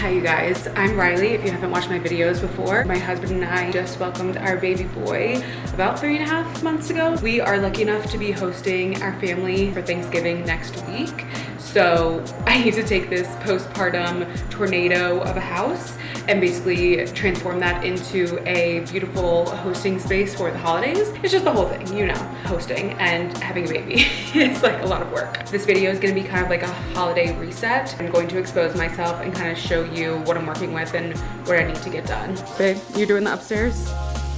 Hi you guys, I'm Riley. If you haven't watched my videos before, my husband and I just welcomed our baby boy about 3.5 months ago. We are lucky enough to be hosting our family for Thanksgiving next week. So I need to take this postpartum tornado of a house and basically transform that into a beautiful hosting space for the holidays. It's just the whole thing, you know, hosting and having a baby. It's like a lot of work. This video is gonna be kind of like a holiday reset. I'm going to expose myself and kind of show you what I'm working with and what I need to get done. Babe, you're doing the upstairs?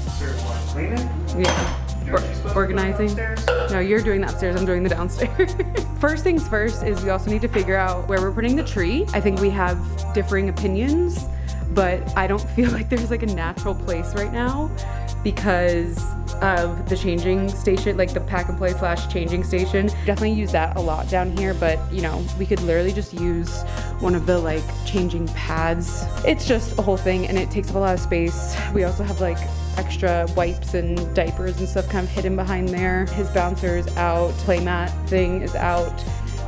Upstairs what, cleaning? Yeah. Organizing. No, you're doing the upstairs, I'm doing the downstairs. First things first is we also need to figure out where we're putting the tree. I think we have differing opinions, but I don't feel like there's like a natural place right now because of the changing station, like the pack and play / changing station. Definitely use that a lot down here, but you know, we could literally just use one of the like changing pads. It's just a whole thing and it takes up a lot of space. We also have like extra wipes and diapers and stuff kind of hidden behind there. His bouncer is out, playmat thing is out.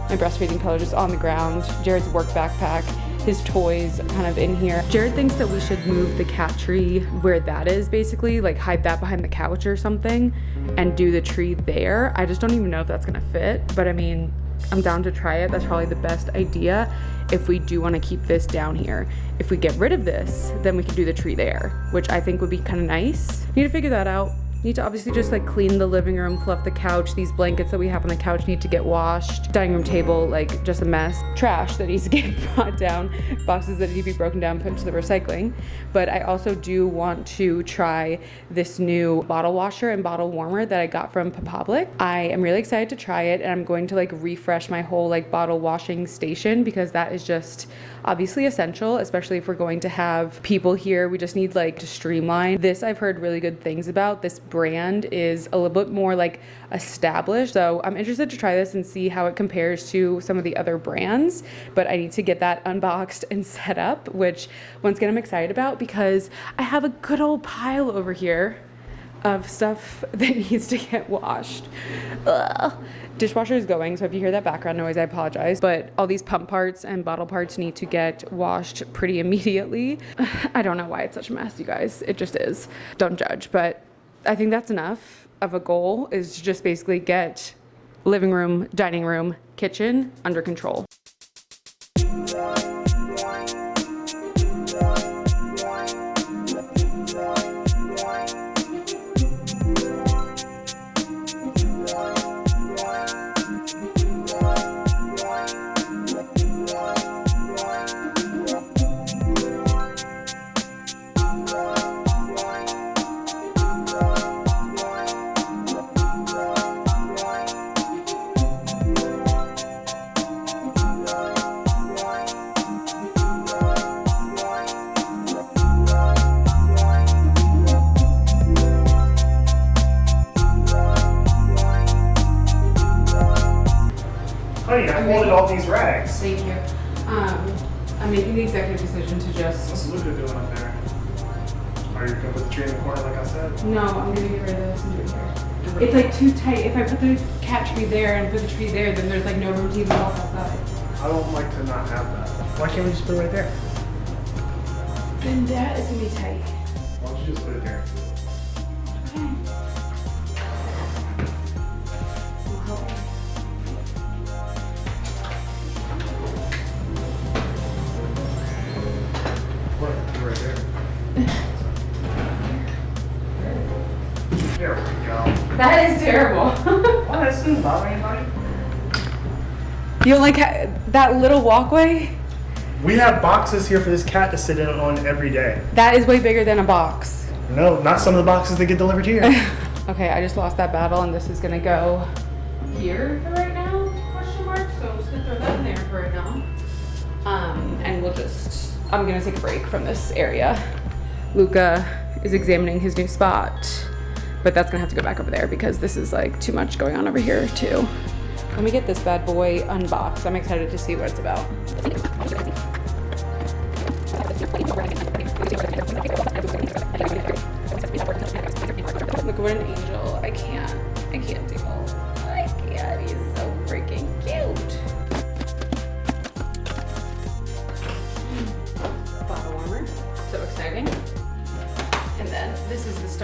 My breastfeeding pillow just on the ground. Jared's work backpack, his toys kind of in here. Jared thinks that we should move the cat tree where that is, basically, like hide that behind the couch or something and do the tree there. I just don't even know if that's gonna fit, but I mean, I'm down to try it. That's probably the best idea if we do want to keep this down here. If we get rid of this, then we can do the tree there, which I think would be kind of nice. Need to figure that out. Need to obviously just like clean the living room, fluff the couch. These blankets that we have on the couch need to get washed. Dining room table, like just a mess. Trash that needs to get brought down. Boxes that need to be broken down, put into the recycling. But I also do want to try this new bottle washer and bottle warmer that I got from Papablic. I am really excited to try it and I'm going to like refresh my whole like bottle washing station because that is just obviously essential, especially if we're going to have people here. We just need like to streamline. This I've heard really good things about. This brand is a little bit more like established. So I'm interested to try this and see how it compares to some of the other brands, but I need to get that unboxed and set up, which once again, I'm excited about because I have a good old pile over here of stuff that needs to get washed. Ugh. Dishwasher is going, so if you hear that background noise, I apologize. But all these pump parts and bottle parts need to get washed pretty immediately. I don't know why it's such a mess, you guys. It just is. Don't judge, but I think that's enough of a goal, is to just basically get living room, dining room, kitchen under control. Honey, I folded all these rags. Thank you. I'm making the executive decision to just... What's Luca doing up there? Are you gonna put the tree in the corner like I said? No, I'm gonna get rid of this and do it here. It's like too tight. If I put the cat tree there and put the tree there, then there's like no room to even walk outside. I don't like to not have that. Why can't we just put it right there? Then that is gonna be tight. Why don't you just put it there? Okay. Will help me. What? Right there. There we go. That is terrible. Why? This doesn't bother anybody? You don't like that little walkway? We have boxes here for this cat to sit in on every day. That is way bigger than a box. No, not some of the boxes that get delivered here. Okay, I just lost that battle and this is gonna go here for right now, question mark. So I'm just gonna throw that in there for right now. And we'll just, I'm gonna take a break from this area. Luca is examining his new spot, but that's gonna have to go back over there because this is like too much going on over here too. Let me get this bad boy unboxed. I'm excited to see what it's about. Look what an angel. I can't deal. I can't. He's so freaking cute.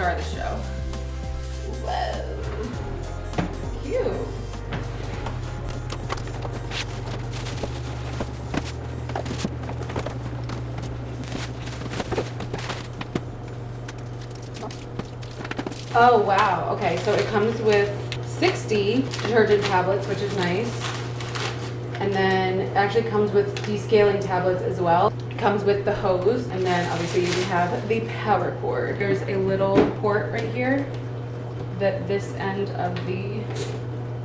star of the show. Whoa. Cute. Oh wow, okay, so it comes with 60 detergent tablets, which is nice. And then it actually comes with descaling tablets as well. It comes with the hose, and then obviously you have the power cord. There's a little port right here that this end of the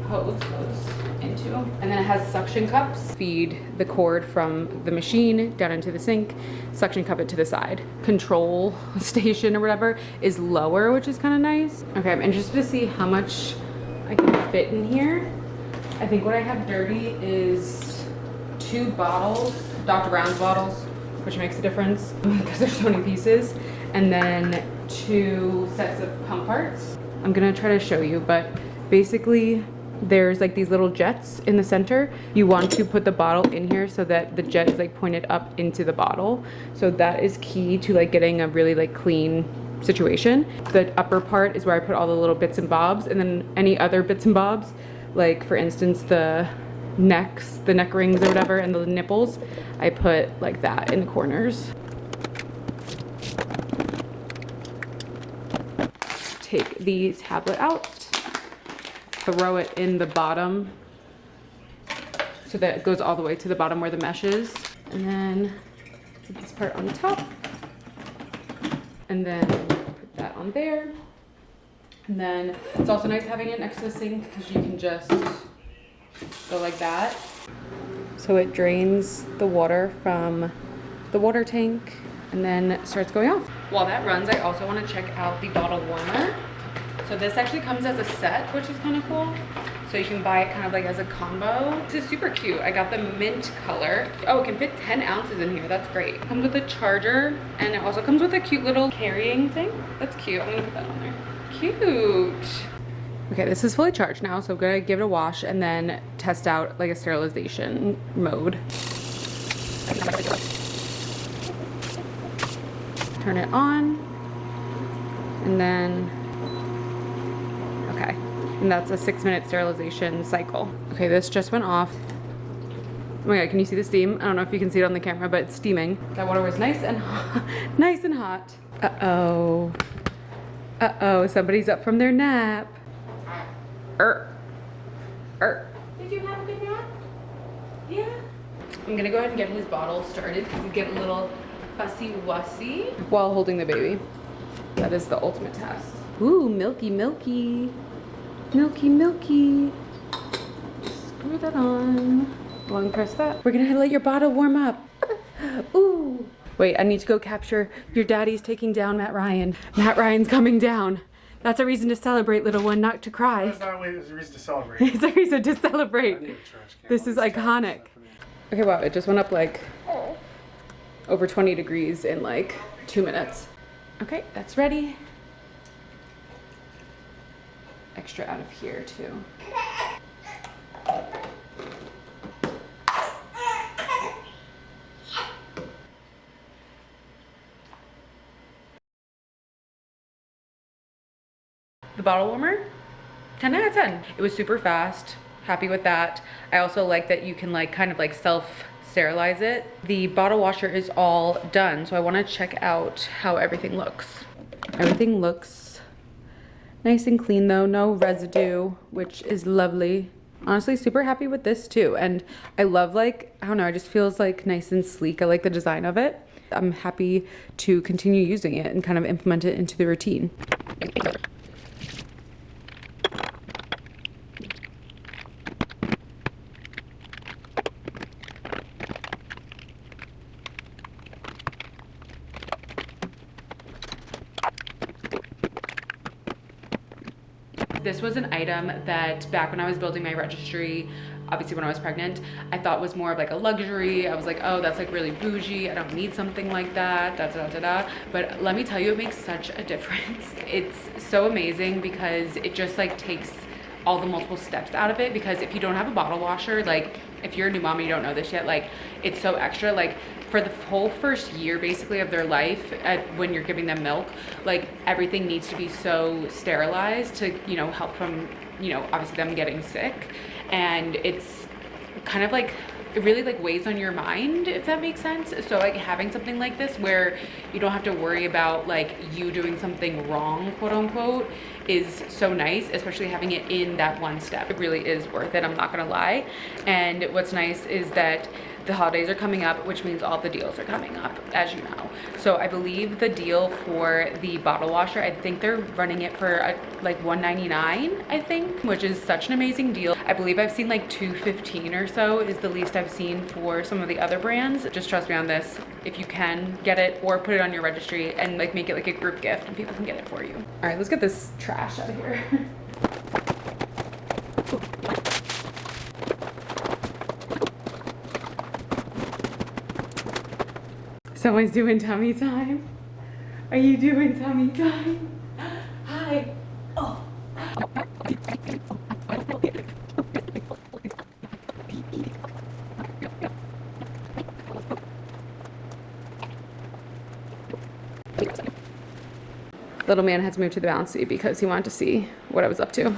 hose goes into. And then it has suction cups. Feed the cord from the machine down into the sink, suction cup it to the side. Control station or whatever is lower, which is kind of nice. Okay, I'm interested to see how much I can fit in here. I think what I have dirty is 2 bottles, Dr. Brown's bottles, which makes a difference because there's so many pieces. And then 2 sets of pump parts. I'm gonna try to show you, but basically there's like these little jets in the center. You want to put the bottle in here so that the jet is like pointed up into the bottle. So that is key to like getting a really like clean situation. The upper part is where I put all the little bits and bobs, and then any other bits and bobs, like for instance the neck rings or whatever, and the nipples, I put like that in the corners. Take the tablet out, throw it in the bottom so that it goes all the way to the bottom where the mesh is, and then put this part on the top, and then put that on there. And then it's also nice having it next to the sink because you can just go like that. So it drains the water from the water tank and then starts going off. While that runs, I also want to check out the bottle warmer. So this actually comes as a set, which is kind of cool. So you can buy it kind of like as a combo. This is super cute. I got the mint color. Oh, it can fit 10 ounces in here. That's great. It comes with a charger, and it also comes with a cute little carrying thing. That's cute. I'm gonna put that on there. Cute. Okay, this is fully charged now, so I'm gonna give it a wash and then test out like a sterilization mode. Turn it on, and then, okay. And that's a 6-minute sterilization cycle. Okay, this just went off. Oh my God, can you see the steam? I don't know if you can see it on the camera, but it's steaming. That water was nice and hot. Nice and hot. Uh-oh. Uh-oh, somebody's up from their nap. Did you have a good nap? Yeah. I'm gonna go ahead and get his bottle started because he's getting a little fussy-wussy while holding the baby. That is the ultimate test. Ooh, milky, milky. Milky, milky. Screw that on. Long press that. We're gonna let your bottle warm up. Ooh. Wait, I need to go capture your daddy's taking down Matt Ryan. Matt Ryan's coming down. That's a reason to celebrate, little one, not to cry. That's not a reason to celebrate. It's a reason to celebrate. This is iconic. Okay, wow, it just went up like over 20 degrees in like 2 minutes. Okay, that's ready. Extra out of here too. The bottle warmer, 10 out of 10. It was super fast, happy with that. I also like that you can like kind of like self-sterilize it. The bottle washer is all done, so I wanna check out how everything looks. Everything looks nice and clean though, no residue, which is lovely. Honestly, super happy with this too. And I love like, I don't know, it just feels like nice and sleek. I like the design of it. I'm happy to continue using it and kind of implement it into the routine. This was an item that back when I was building my registry, obviously when I was pregnant, I thought was more of like a luxury. I was like, oh, that's like really bougie. I don't need something like that, But let me tell you, it makes such a difference. It's so amazing because it just like takes all the multiple steps out of it. Because if you don't have a bottle washer, like if you're a new mom and you don't know this yet, like it's so extra. Like for the whole first year basically of their life, when you're giving them milk, like everything needs to be so sterilized to, you know, help from, you know, obviously them getting sick. And it's kind of like, it really like weighs on your mind, if that makes sense. So like having something like this where you don't have to worry about like you doing something wrong, quote unquote, is so nice, especially having it in that one step. It really is worth it, I'm not gonna lie. And what's nice is that the holidays are coming up, which means all the deals are coming up, as you know. So I believe the deal for the bottle washer, I think they're running it for like $1.99, I think, which is such an amazing deal. I believe I've seen like $2.15 or so is the least I've seen for some of the other brands. Just trust me on this. If you can get it or put it on your registry and like make it like a group gift and people can get it for you. All right, let's get this trash out of here. Someone's doing tummy time. Are you doing tummy time? Hi. Oh. Little man had to move to the bouncy because he wanted to see what I was up to.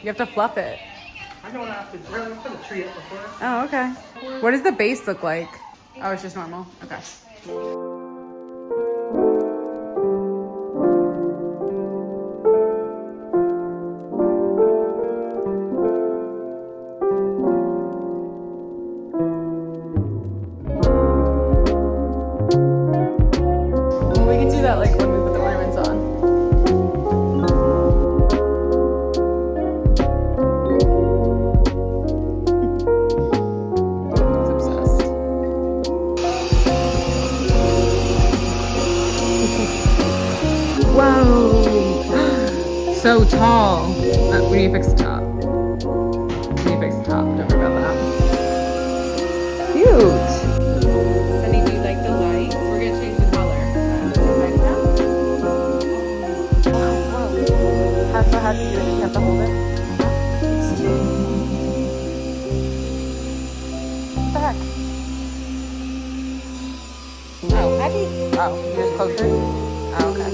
You have to fluff it. I don't have to drill. I put a tree up before. Oh, okay. What does the base look like? Oh, it's just normal. Okay. Well, we can do that like when we put the ornaments on. Whoa! So tall. We need to fix the top. We need to fix the top. Don't worry about that. Cute. Sunny, do you like the lights? We're gonna change the color. How do you do it? You have to hold it. What the heck? Oh, Abby. Oh, you just closed it? Oh, okay.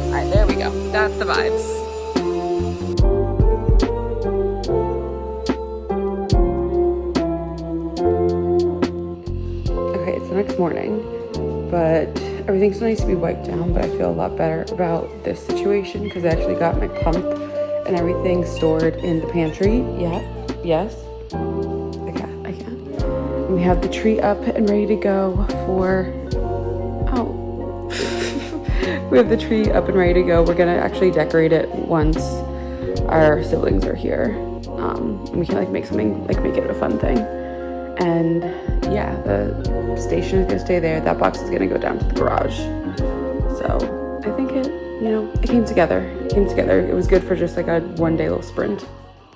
Alright, there we go. That's the vibes. Okay, it's the next morning, but everything still needs to be wiped down, but I feel a lot better about this situation because I actually got my pump and everything stored in the pantry. Yeah, yes. I can. And we have the tree up and ready to go for, we have the tree up and ready to go. We're gonna actually decorate it once our siblings are here. And we can like make something, like make it a fun thing. And yeah, the station is gonna stay there. That box is gonna go down to the garage. So I think it came together. It was good for just like a one-day little sprint.